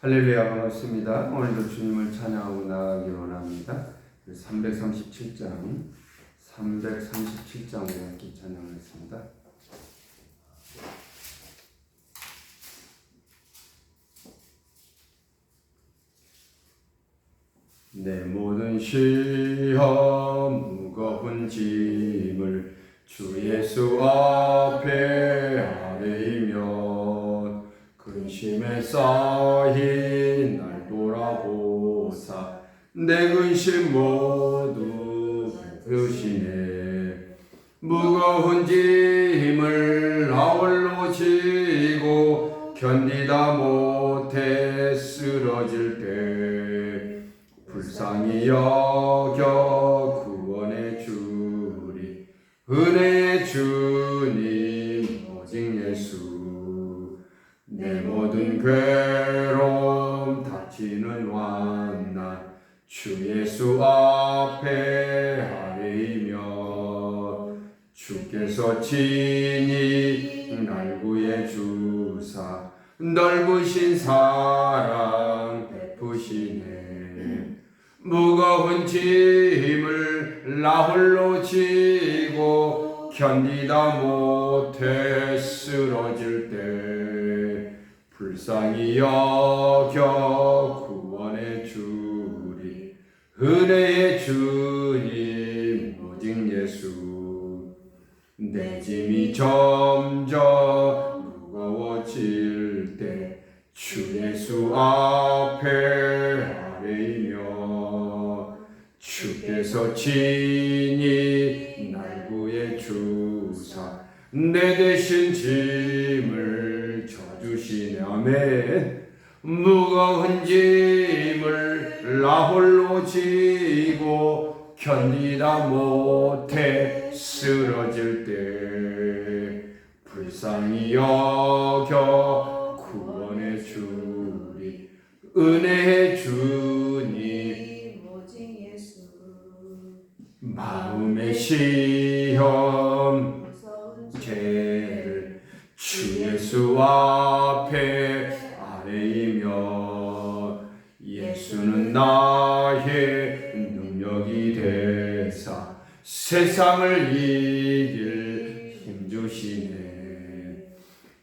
할렐루야, 반갑습니다. 오늘도 주님을 찬양하고 나아가기를 원합니다. 337장 우리 함께 찬양하겠습니다. 내 모든 시험 무거운 짐을 주 예수 앞에 아뢰이면 근심에 쌓인 날 돌아보사 내 근심 모두 베푸시네. 무거운 짐을 나 홀로 지고 견디다 못해 쓰러질 때 불쌍히 여겨 구원해 주리. 은혜의 주님 오직 예수. 내 모든 괴로움 닥치는 환난 주 예수 앞에 아뢰이며 주께서 친히 날 구해 주사 넓으신 사랑 베푸시네. 무거운 짐을 나 홀로 지고 견디다 못해 쓰러질 때 불쌍히 여겨 구원해 주리. 은혜의 주님 오직 예수. 내 짐이 점점 무거워질 때 주 예수 앞에 아뢰이며 주께서 친히 날 구해 주사 내 대신 짐을 져주시네. 아멘. 무거운 짐을 나 홀로 지고 견디다 못해 쓰러질 때 불쌍히 여겨 구원해 주리. 은혜의 주님 오직 예수. 마음의 시험 죄를 주 예수 앞에 아뢰이며 예수는 나의 능력이 되사 세상을 이길 힘주시네.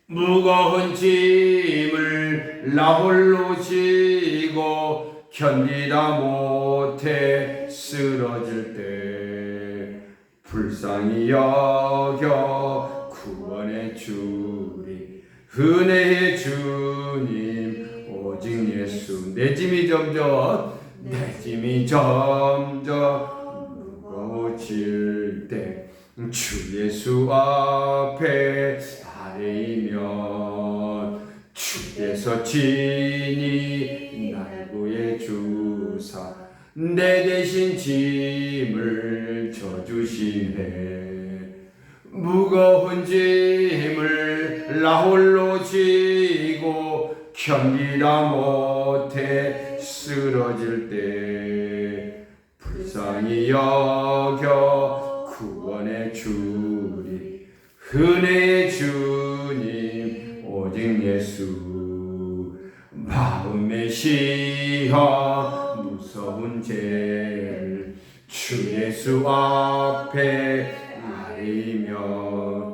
무거운 짐을 나 홀로 지고 견디다 못해 쓰러질 때 불쌍히 여겨 구원해 주리. 은혜의 주님 오직 예수. 내 짐이 점점 무거워질 때 주 예수 앞에 아뢰이면 주께서 친히 날 구해 주사 내 대신 짐을 져주시네. 무거운 짐을 나 홀로 지고 견디다 못해 쓰러질 때 불쌍히 여겨 구원해 주리. 은혜의 주님 오직 예수. 마음의 시험 무서운 죄를 주 예수 앞에 아뢰이며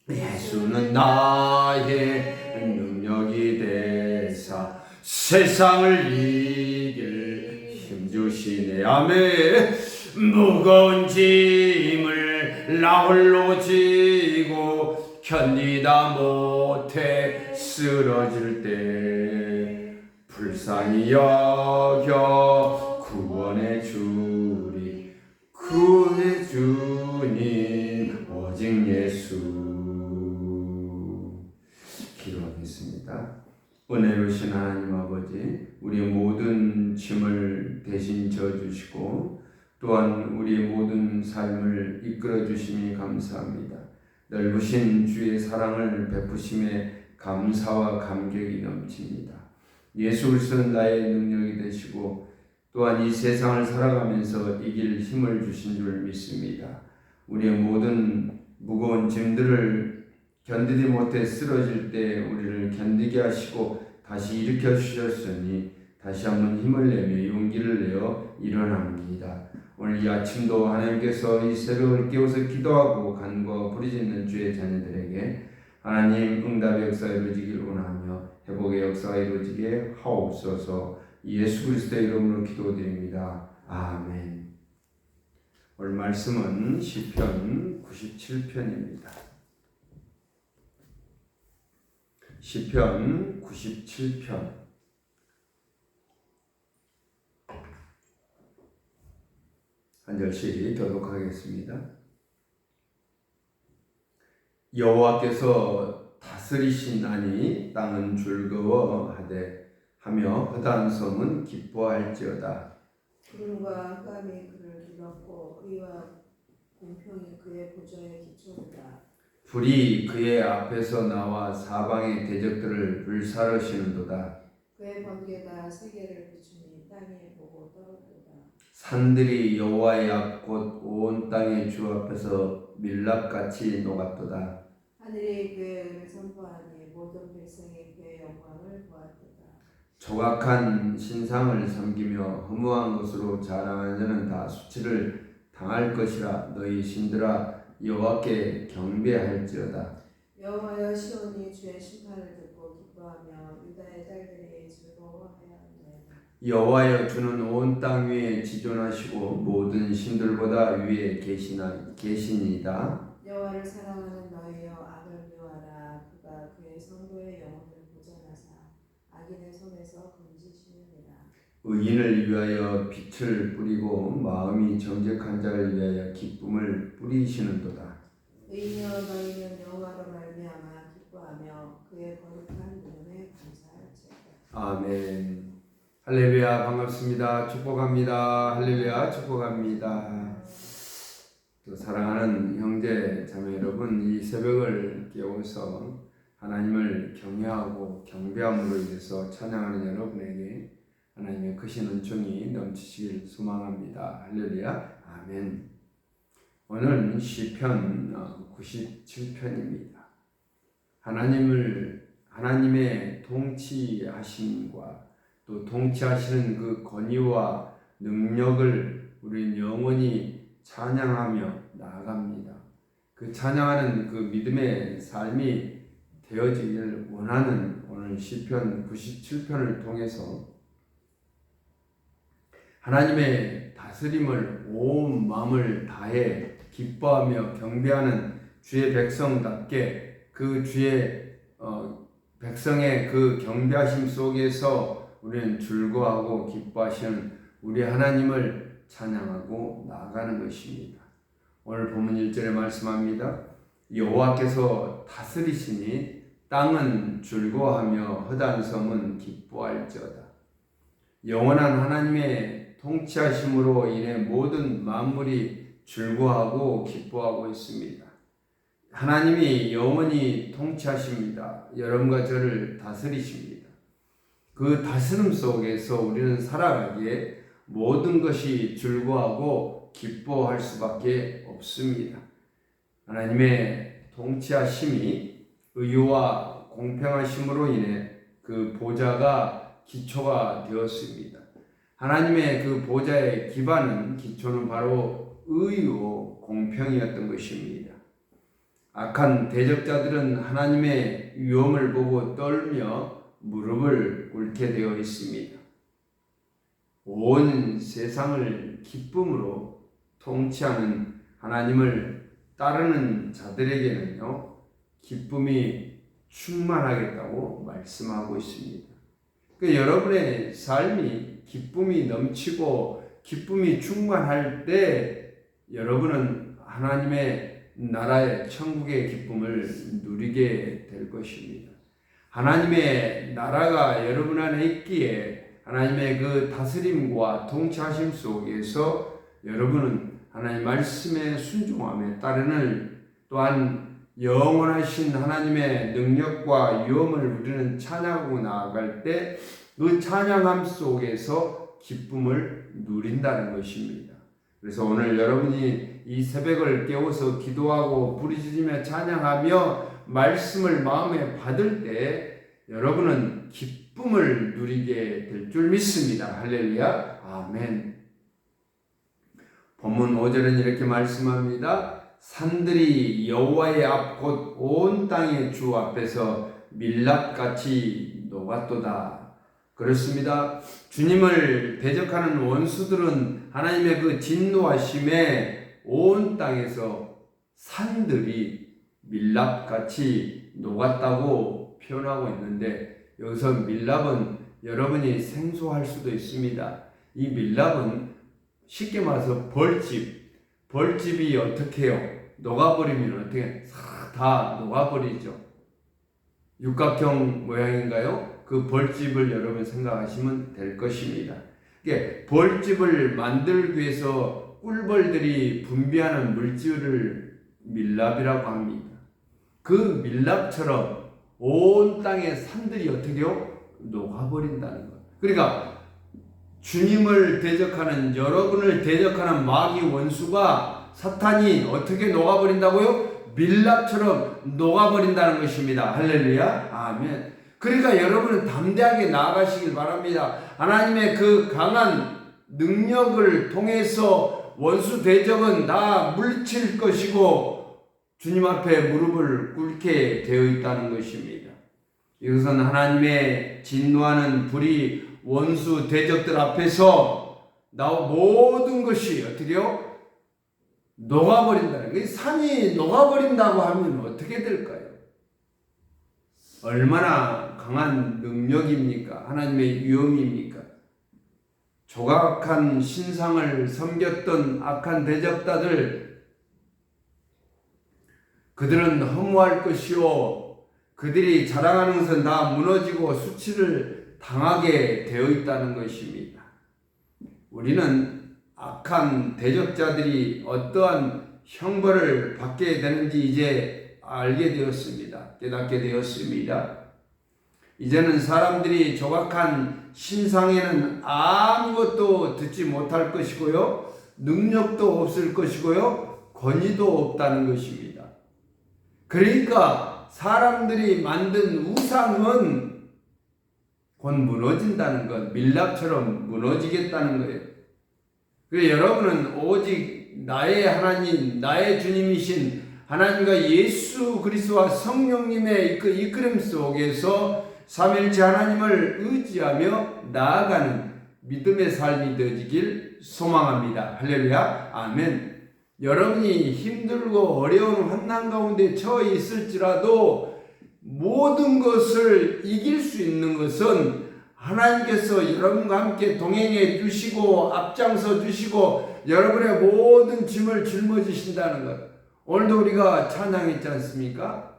예수는 나의 능력이 되사 세상을 이길 힘주시네. 아멘. 무거운 짐을 나 홀로 지고 견디다 못해 쓰러질 때 불쌍히 여겨 구원해 주리. 구원해 주님 오직 예수. 기도하겠습니다. 은혜로우신 하나님 아버지, 우리의 모든 짐을 대신 져주시고 또한 우리의 모든 삶을 이끌어 주심이 감사합니다. 넓으신 주의 사랑을 베푸심에 감사와 감격이 넘칩니다. 예수 그리스도는 나의 능력이 되시고 또한 이 세상을 살아가면서 이길 힘을 주신 줄 믿습니다. 우리의 모든 무거운 짐들을 견디지 못해 쓰러질 때 우리를 견디게 하시고 다시 일으켜 주셨으니 다시 한번 힘을 내며 용기를 내어 일어납니다. 오늘 이 아침도 하나님께서 이 새벽을 깨워서 기도하고 간구하고 부르짖는 주의 자녀들에게 하나님 응답의 역사 이루어지길 원하며 회복의 역사가 이루어지게 하옵소서. 예수 그리스도의 이름으로 기도드립니다. 아멘. 오늘 말씀은 시편 97편입니다. 시편 97편 한 절씩 교독하겠습니다. 여호와께서 다스리시나니 땅은 즐거워하되 하며 허다한 성은 기뻐할지어다. 구름과 흑암이 그를 둘렀고 의와 공평이 그의 보좌에 기초로다. 불이 그의 앞에서 나와 사방의 대적들을 불사르시는도다. 그의 번개가 세계를 비추니 땅이 보고 떨어도다. 산들이 여호와의 앞 곧 온 땅의 주 앞에서 밀랍같이 녹았도다. 하늘이 그의 의를 선포하니 모든 백성이 그의 영광을 보았도다. 조각한 신상을 섬기며 허무한 것으로 자랑하는 자는 다 수치를 당할 것이라. 너희 신들아 여호와께 경배할지어다. 여호와여 시온이 주의 심판을 듣고 기뻐하며 유다의 딸들이 즐거워하여 한다. 여호와여 주는 온 땅 위에 지존하시고 모든 신들보다 위에 계시니이다. 여호와를 사랑하는 너희여 악을 미워하라. 그가 그의 성도의 영혼을 보전하사 악인의 손에서 건지시느니라. 의인을 위하여 빛을 뿌리고 마음이 정직한 자를 위하여 기쁨을 뿌리시는도다. 의인이여 너희는 여호와로 말미암아 기뻐하며 그의 거룩한 이름에 감사할지어다. 아멘. 할렐루야. 반갑습니다. 축복합니다. 할렐루야. 축복합니다. 또 사랑하는 형제 자매 여러분, 이 새벽을 깨워서 하나님을 경외하고 경배함으로 인해서 찬양하는 여러분에게 하나님의 크신 은총이 넘치시길 소망합니다. 할렐루야. 아멘. 오늘은 시편 97편입니다. 하나님의 통치하심과 또 통치하시는 그 권위와 능력을 우리는 영원히 찬양하며 나아갑니다. 그 찬양하는 그 믿음의 삶이 되어지기를 원하는 오늘 시편 97편을 통해서 하나님의 다스림을 온 마음을 다해 기뻐하며 경배하는 주의 백성답게 그 주의 백성의 그 경배하심 속에서 우리는 즐거워하고 기뻐하시는 우리 하나님을 찬양하고 나아가는 것입니다. 오늘 본문 1절에 말씀합니다. 여호와께서 다스리시니 땅은 즐거워하며 허다한 섬은 기뻐할지어다. 영원한 하나님의 통치하심으로 인해 모든 만물이 즐거워하고 기뻐하고 있습니다. 하나님이 영원히 통치하십니다. 여러분과 저를 다스리십니다. 그 다스림 속에서 우리는 살아가기에 모든 것이 즐거워하고 기뻐할 수밖에 없습니다. 하나님의 통치하심이 의와 공평하심으로 인해 그 보좌가 기초가 되었습니다. 하나님의 그 보좌의 기초는 바로 의요 공평이었던 것입니다. 악한 대적자들은 하나님의 위엄을 보고 떨며 무릎을 꿇게 되어 있습니다. 온 세상을 기쁨으로 통치하는 하나님을 따르는 자들에게는요, 기쁨이 충만하겠다고 말씀하고 있습니다. 그러니까 여러분의 삶이 기쁨이 넘치고 기쁨이 충만할 때 여러분은 하나님의 나라의 천국의 기쁨을 누리게 될 것입니다. 하나님의 나라가 여러분 안에 있기에 하나님의 그 다스림과 통치하심 속에서 여러분은 하나님 말씀에 순종함에 따르는 또한 영원하신 하나님의 능력과 위엄을 우리는 찬양하고 나아갈 때 그 찬양함 속에서 기쁨을 누린다는 것입니다. 그래서 오늘 여러분이 이 새벽을 깨워서 기도하고 부르짖으며 찬양하며 말씀을 마음에 받을 때 여러분은 기쁨을 누리게 될 줄 믿습니다. 할렐루야. 아멘. 본문 5절은 이렇게 말씀합니다. 산들이 여호와의 앞 곧 온 땅의 주 앞에서 밀랍같이 녹았도다. 그렇습니다. 주님을 대적하는 원수들은 하나님의 그 진노하심에 온 땅에서 산들이 밀랍같이 녹았다고 표현하고 있는데, 여기서 밀랍은 여러분이 생소할 수도 있습니다. 이 밀랍은 쉽게 말해서 벌집이 어떻게 해요? 녹아버리면 어떻게 다 녹아버리죠. 육각형 모양인가요? 그 벌집을 여러분 생각하시면 될 것입니다. 벌집을 만들기 위해서 꿀벌들이 분비하는 물질을 밀랍이라고 합니다. 그 밀랍처럼 온 땅의 산들이 어떻게 해요? 녹아버린다는 것. 그러니까 주님을 대적하는, 여러분을 대적하는 마귀 원수가, 사탄이 어떻게 녹아버린다고요? 밀랍처럼 녹아버린다는 것입니다. 할렐루야. 아멘. 그러니까 여러분은 담대하게 나아가시길 바랍니다. 하나님의 그 강한 능력을 통해서 원수 대적은 다 물칠 것이고 주님 앞에 무릎을 꿇게 되어 있다는 것입니다. 이것은 하나님의 진노하는 불이 원수 대적들 앞에서 모든 것이 어떻게요? 녹아버린다는 거예요. 산이 녹아버린다고 하면 어떻게 될까요? 얼마나 강한 능력입니까? 하나님의 위엄입니까? 조각한 신상을 섬겼던 악한 대적자들, 그들은 허무할 것이요 그들이 자랑하는 것은 다 무너지고 수치를 당하게 되어 있다는 것입니다. 우리는 악한 대적자들이 어떠한 형벌을 받게 되는지 이제 알게 되었습니다. 깨닫게 되었습니다. 이제는 사람들이 조각한 신상에는 아무것도 듣지 못할 것이고요, 능력도 없을 것이고요, 권위도 없다는 것입니다. 그러니까 사람들이 만든 우상은 곧 무너진다는 것, 밀랍처럼 무너지겠다는 거예요. 그래서 여러분은 오직 나의 하나님, 나의 주님이신 하나님과 예수 그리스도와 성령님의 그 이끌림 속에서 삼일째 하나님을 의지하며 나아가는 믿음의 삶이 되어지길 소망합니다. 할렐루야. 아멘. 여러분이 힘들고 어려운 환난 가운데 처해 있을지라도 모든 것을 이길 수 있는 것은 하나님께서 여러분과 함께 동행해 주시고 앞장서 주시고 여러분의 모든 짐을 짊어지신다는 것. 오늘도 우리가 찬양했지 않습니까?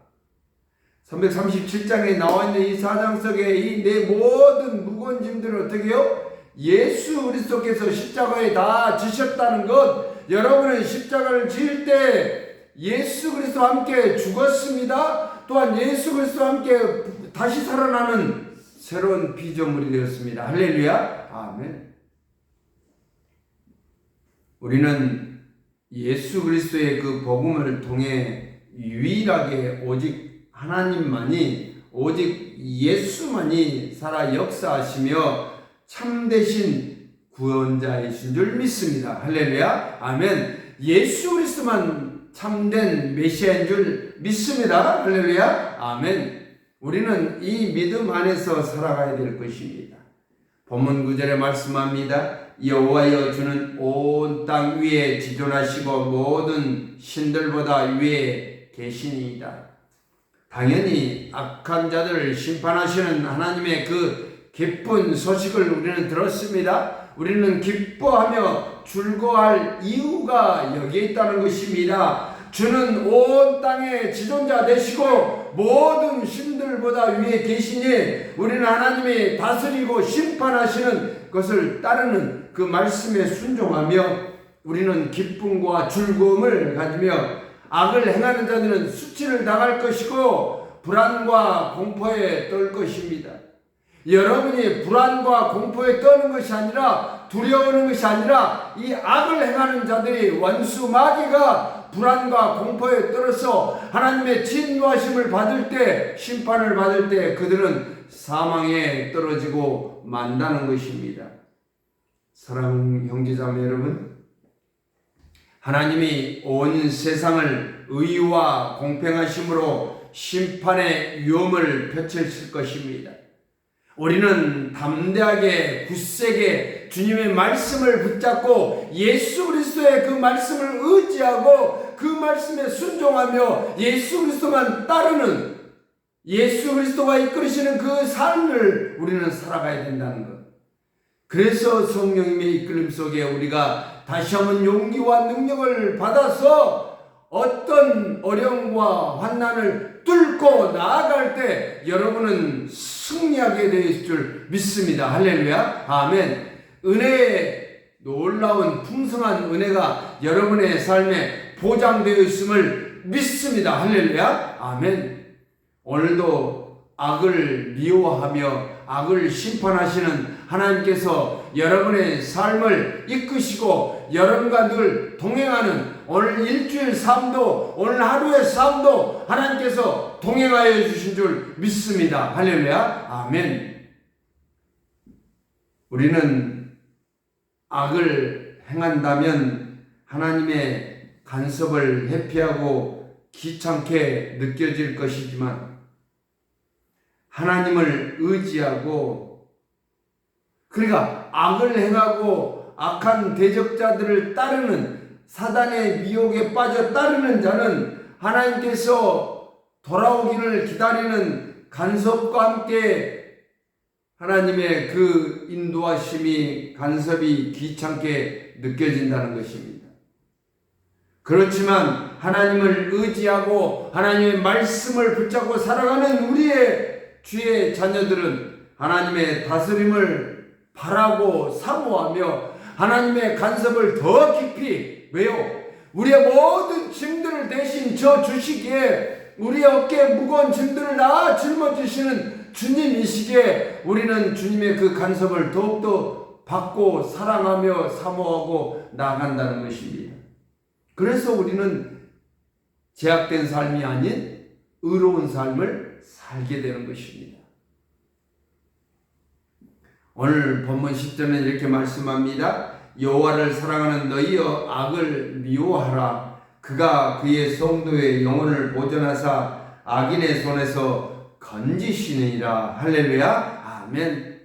337장에 나와 있는 이 사장 속에 이 내 모든 무거운 짐들을 어떻게 해요? 예수 그리스도께서 십자가에 다 지셨다는 것. 여러분은 십자가를 지을 때 예수 그리스도와 함께 죽었습니다. 또한 예수 그리스도와 함께 다시 살아나는 새로운 피조물이 되었습니다. 할렐루야. 아멘. 우리는 예수 그리스도의 그 복음을 통해 유일하게 오직 하나님만이, 오직 예수만이 살아 역사하시며 참되신 구원자이신 줄 믿습니다. 할렐루야. 아멘. 예수 그리스도만 참된 메시아인 줄 믿습니다. 할렐루야. 아멘. 우리는 이 믿음 안에서 살아가야 될 것입니다. 본문 9절에 말씀합니다. 여호와여 주는 온 땅 위에 지존하시고 모든 신들보다 위에 계시니이다. 당연히 악한 자들을 심판하시는 하나님의 그 기쁜 소식을 우리는 들었습니다. 우리는 기뻐하며 즐거워할 이유가 여기에 있다는 것입니다. 주는 온 땅의 지존자 되시고 모든 신들보다 위에 계시니 우리는 하나님이 다스리고 심판하시는 것을 따르는 그 말씀에 순종하며 우리는 기쁨과 즐거움을 가지며 악을 행하는 자들은 수치를 당할 것이고 불안과 공포에 떨 것입니다. 여러분이 불안과 공포에 떠는 것이 아니라, 두려워하는 것이 아니라 이 악을 행하는 자들이, 원수 마귀가 불안과 공포에 떨어서 하나님의 진노하심을 받을 때, 심판을 받을 때 그들은 사망에 떨어지고 만다는 것입니다. 사랑하는 형제자매 여러분, 하나님이 온 세상을 의와 공평하심으로 심판의 위험을 펼칠 것입니다. 우리는 담대하게 굳세게 주님의 말씀을 붙잡고 예수 그리스도의 그 말씀을 의지하고 그 말씀에 순종하며 예수 그리스도만 따르는, 예수 그리스도가 이끌으시는 그 삶을 우리는 살아가야 된다는 것. 그래서 성령님의 이끌림 속에 우리가 다시 한번 용기와 능력을 받아서 어떤 어려움과 환난을 뚫고 나아갈 때 여러분은 승리하게 되실 줄 믿습니다. 할렐루야. 아멘. 은혜의 놀라운 풍성한 은혜가 여러분의 삶에 보장되어 있음을 믿습니다. 할렐루야. 아멘. 오늘도 악을 미워하며 악을 심판하시는 하나님께서 여러분의 삶을 이끄시고 여러분과 늘 동행하는 오늘 일주일 삶도, 오늘 하루의 삶도 하나님께서 동행하여 주신 줄 믿습니다. 할렐루야. 아멘. 우리는 악을 행한다면 하나님의 간섭을 회피하고 귀찮게 느껴질 것이지만 하나님을 의지하고, 그러니까 악을 행하고 악한 대적자들을 따르는, 사단의 미혹에 빠져 따르는 자는 하나님께서 돌아오기를 기다리는 간섭과 함께 하나님의 그 인도하심이, 간섭이 귀찮게 느껴진다는 것입니다. 그렇지만 하나님을 의지하고 하나님의 말씀을 붙잡고 살아가는 우리의 주의 자녀들은 하나님의 다스림을 바라고 사모하며 하나님의 간섭을 더 깊이, 왜요? 우리의 모든 짐들을 대신 져 주시기에, 우리의 어깨에 무거운 짐들을 다 짊어지시는 주님이시기에 우리는 주님의 그 간섭을 더욱더 받고 사랑하며 사모하고 나아간다는 것입니다. 그래서 우리는 제약된 삶이 아닌 의로운 삶을 살게 되는 것입니다. 오늘 본문 10절은 이렇게 말씀합니다. 여호와를 사랑하는 너희여 악을 미워하라. 그가 그의 성도의 영혼을 보존하사 악인의 손에서 건지시느니라. 할렐루야. 아멘.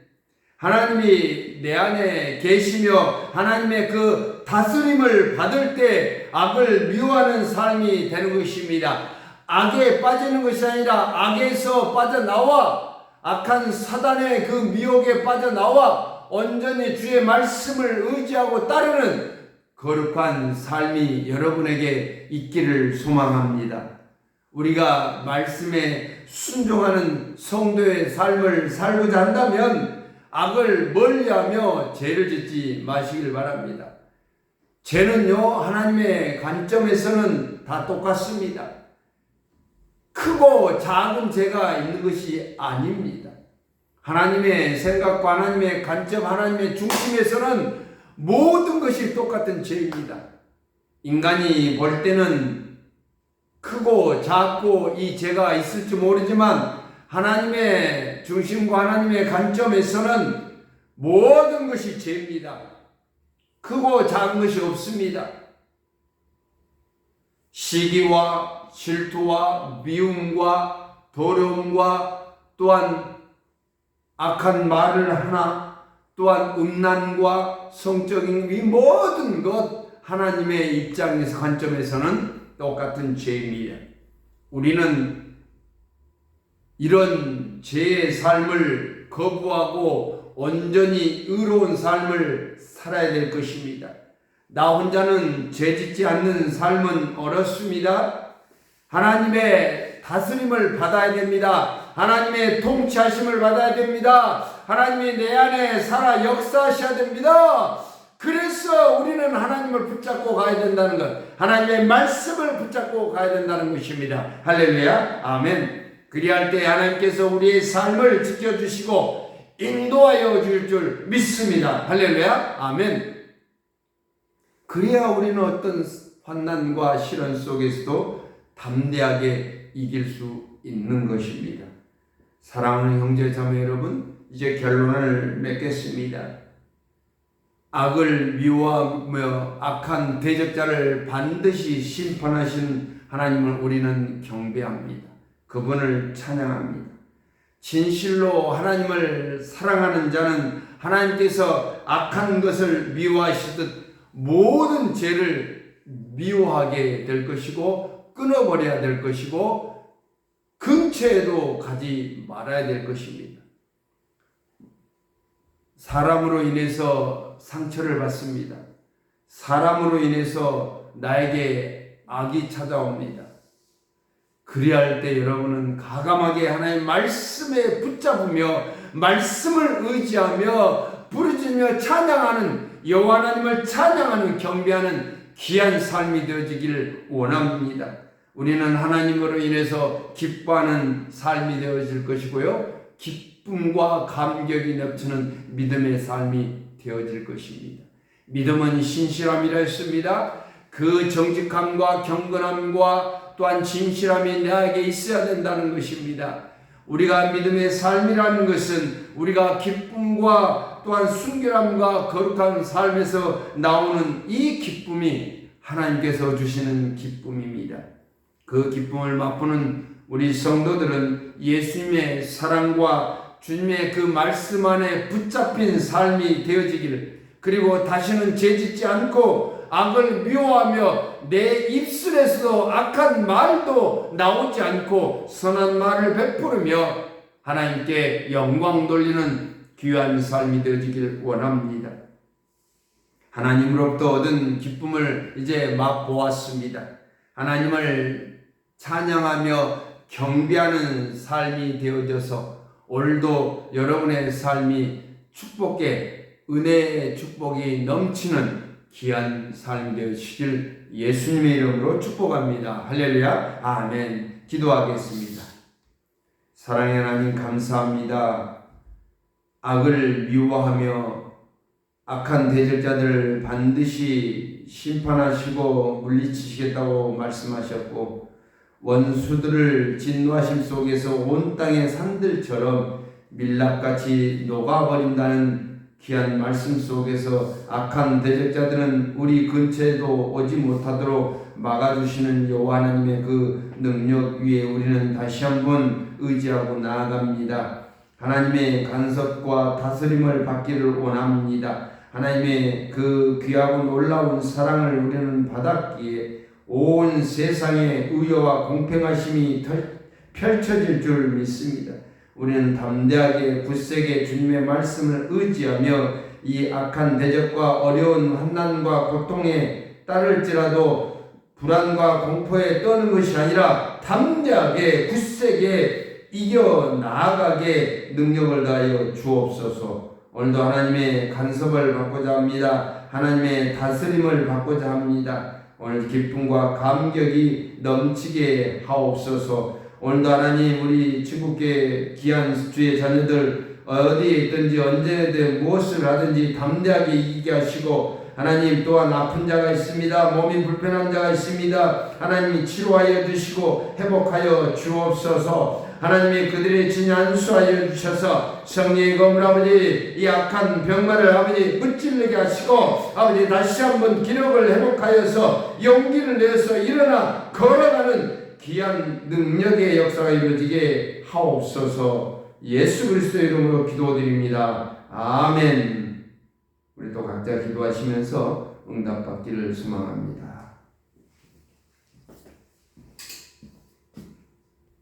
하나님이 내 안에 계시며 하나님의 그 다스림을 받을 때 악을 미워하는 삶이 되는 것입니다. 악에 빠지는 것이 아니라 악에서 빠져나와 악한 사단의 그 미혹에 빠져나와 온전히 주의 말씀을 의지하고 따르는 거룩한 삶이 여러분에게 있기를 소망합니다. 우리가 말씀에 순종하는 성도의 삶을 살고자 한다면 악을 멀리하며 죄를 짓지 마시길 바랍니다. 죄는요, 하나님의 관점에서는 다 똑같습니다. 크고 작은 죄가 있는 것이 아닙니다. 하나님의 생각과 하나님의 관점, 하나님의 중심에서는 모든 것이 똑같은 죄입니다. 인간이 볼 때는 크고 작고 이 죄가 있을지 모르지만 하나님의 중심과 하나님의 관점에서는 모든 것이 죄입니다. 크고 작은 것이 없습니다. 시기와 질투와 미움과 더러움과 또한 악한 말을 하나, 또한 음란과 성적인 이 모든 것 하나님의 입장에서 관점에서는 똑같은 죄입니다. 우리는 이런 죄의 삶을 거부하고 온전히 의로운 삶을 살아야 될 것입니다. 나 혼자는 죄 짓지 않는 삶은 어렵습니다. 하나님의 다스림을 받아야 됩니다. 하나님의 통치하심을 받아야 됩니다. 하나님이 내 안에 살아 역사하셔야 됩니다. 그래서 우리는 하나님을 붙잡고 가야 된다는 것, 하나님의 말씀을 붙잡고 가야 된다는 것입니다. 할렐루야. 아멘. 그리할 때 하나님께서 우리의 삶을 지켜주시고 인도하여 줄 줄 믿습니다. 할렐루야. 아멘. 그래야 우리는 어떤 환난과 시련 속에서도 담대하게 이길 수 있는 것입니다. 사랑하는 형제 자매 여러분, 이제 결론을 맺겠습니다. 악을 미워하며 악한 대적자를 반드시 심판하신 하나님을 우리는 경배합니다. 그분을 찬양합니다. 진실로 하나님을 사랑하는 자는 하나님께서 악한 것을 미워하시듯 모든 죄를 미워하게 될 것이고 끊어버려야 될 것이고 근처에도 가지 말아야 될 것입니다. 사람으로 인해서 상처를 받습니다. 사람으로 인해서 나에게 악이 찾아옵니다. 그리할 때 여러분은 과감하게 하나님 말씀에 붙잡으며 말씀을 의지하며 부르짖으며 찬양하는 여호와 하나님을 찬양하는 경배하는 귀한 삶이 되어지길 원합니다. 우리는 하나님으로 인해서 기뻐하는 삶이 되어질 것이고요. 기쁨과 감격이 넘치는 믿음의 삶이 되어질 것입니다. 믿음은 신실함이라 했습니다. 그 정직함과 경건함과 또한 진실함이 나에게 있어야 된다는 것입니다. 우리가 믿음의 삶이라는 것은 우리가 기쁨과 또한 순결함과 거룩한 삶에서 나오는 이 기쁨이 하나님께서 주시는 기쁨입니다. 그 기쁨을 맛보는 우리 성도들은 예수님의 사랑과 주님의 그 말씀 안에 붙잡힌 삶이 되어지기를, 그리고 다시는 죄짓지 않고 악을 미워하며 내 입술에서도 악한 말도 나오지 않고 선한 말을 베푸르며 하나님께 영광 돌리는 귀한 삶이 되어지길 원합니다. 하나님으로부터 얻은 기쁨을 이제 맛보았습니다. 하나님을 찬양하며 경배하는 삶이 되어져서 오늘도 여러분의 삶이 축복의 은혜의 축복이 넘치는 귀한 삶이 되시길 예수님의 이름으로 축복합니다. 할렐루야. 아멘. 기도하겠습니다. 사랑의 하나님 감사합니다. 악을 미워하며 악한 대적자들을 반드시 심판하시고 물리치시겠다고 말씀하셨고, 원수들을 진노하심 속에서 온 땅의 산들처럼 밀랍같이 녹아버린다는 귀한 말씀 속에서 악한 대적자들은 우리 근처에도 오지 못하도록 막아주시는 여호와 하나님의 그 능력 위에 우리는 다시 한번 의지하고 나아갑니다. 하나님의 간섭과 다스림을 받기를 원합니다. 하나님의 그 귀하고 놀라운 사랑을 우리는 받았기에 온 세상에 의와 공평하심이 펼쳐질 줄 믿습니다. 우리는 담대하게 굳세게 주님의 말씀을 의지하며 이 악한 대적과 어려운 환난과 고통에 따를지라도 불안과 공포에 떠는 것이 아니라 담대하게 굳세게 이겨 나아가게 능력을 다하여 주옵소서. 오늘도 하나님의 간섭을 받고자 합니다. 하나님의 다스림을 받고자 합니다. 오늘 기쁨과 감격이 넘치게 하옵소서. 오늘도 하나님 우리 친구께 귀한 주의 자녀들 어디에 있든지 언제든 무엇을 하든지 담대하게 이기게 하시고, 하나님 또한 아픈 자가 있습니다. 몸이 불편한 자가 있습니다. 하나님이 치료하여 주시고 회복하여 주옵소서. 하나님이 그들의 진을 안수하여 주셔서 성령의 검을 아버지 이 악한 병마를 아버지 무찔르게 하시고 아버지 다시 한번 기력을 회복하여서 용기를 내서 일어나 걸어가는 귀한 능력의 역사가 이루어지게 하옵소서. 예수 그리스도의 이름으로 기도드립니다. 아멘. 우리 또 각자 기도하시면서 응답받기를 소망합니다.